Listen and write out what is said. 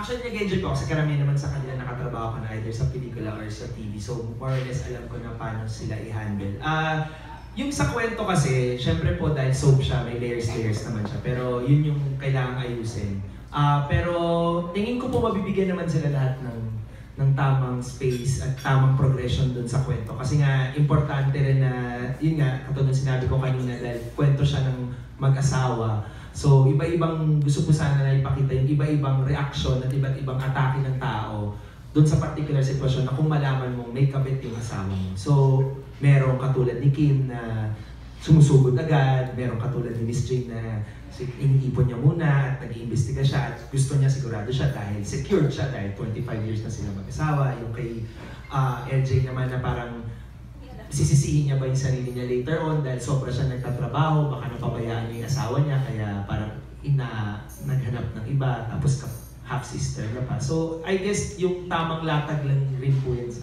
Actually, nag-enjoy ko kasi karamihan naman sa kanila nakatrabaho ko na either sa pelikula or sa TV. So, more or less alam ko na paano sila i-handle. Yung sa kwento kasi, syempre po dahil soap siya, may layers naman siya. Pero yun yung kailangang ayusin. Pero tingin ko po mabibigyan naman sila lahat ng tamang space at tamang progression dun sa kwento. Kasi nga, importante rin na, yun nga, katulad sinabi ko kanina, dahil kwento siya ng mag-asawa. So, iba-ibang gusto po sana na ipakita yung iba-ibang reaction at iba't ibang atake ng tao doon sa particular sitwasyon na kung malaman mo may kabit yung asawa mo. So, merong katulad ni Kim na sumusugod agad, merong katulad ni Miss Jane na iniipon niya muna at nag-iimbestiga siya at gusto niya sigurado siya dahil secured siya dahil 25 years na sila mag-asawa. Yung kay LJ naman na parang sisisihin niya ba yung sarili niya later on dahil sobra siya nagtatrabaho, baka napabayaan niya yung asawa niya kaya parang naghanap ng iba tapos half-sister na pa. So I guess yung tamang latag lang rin po yan sa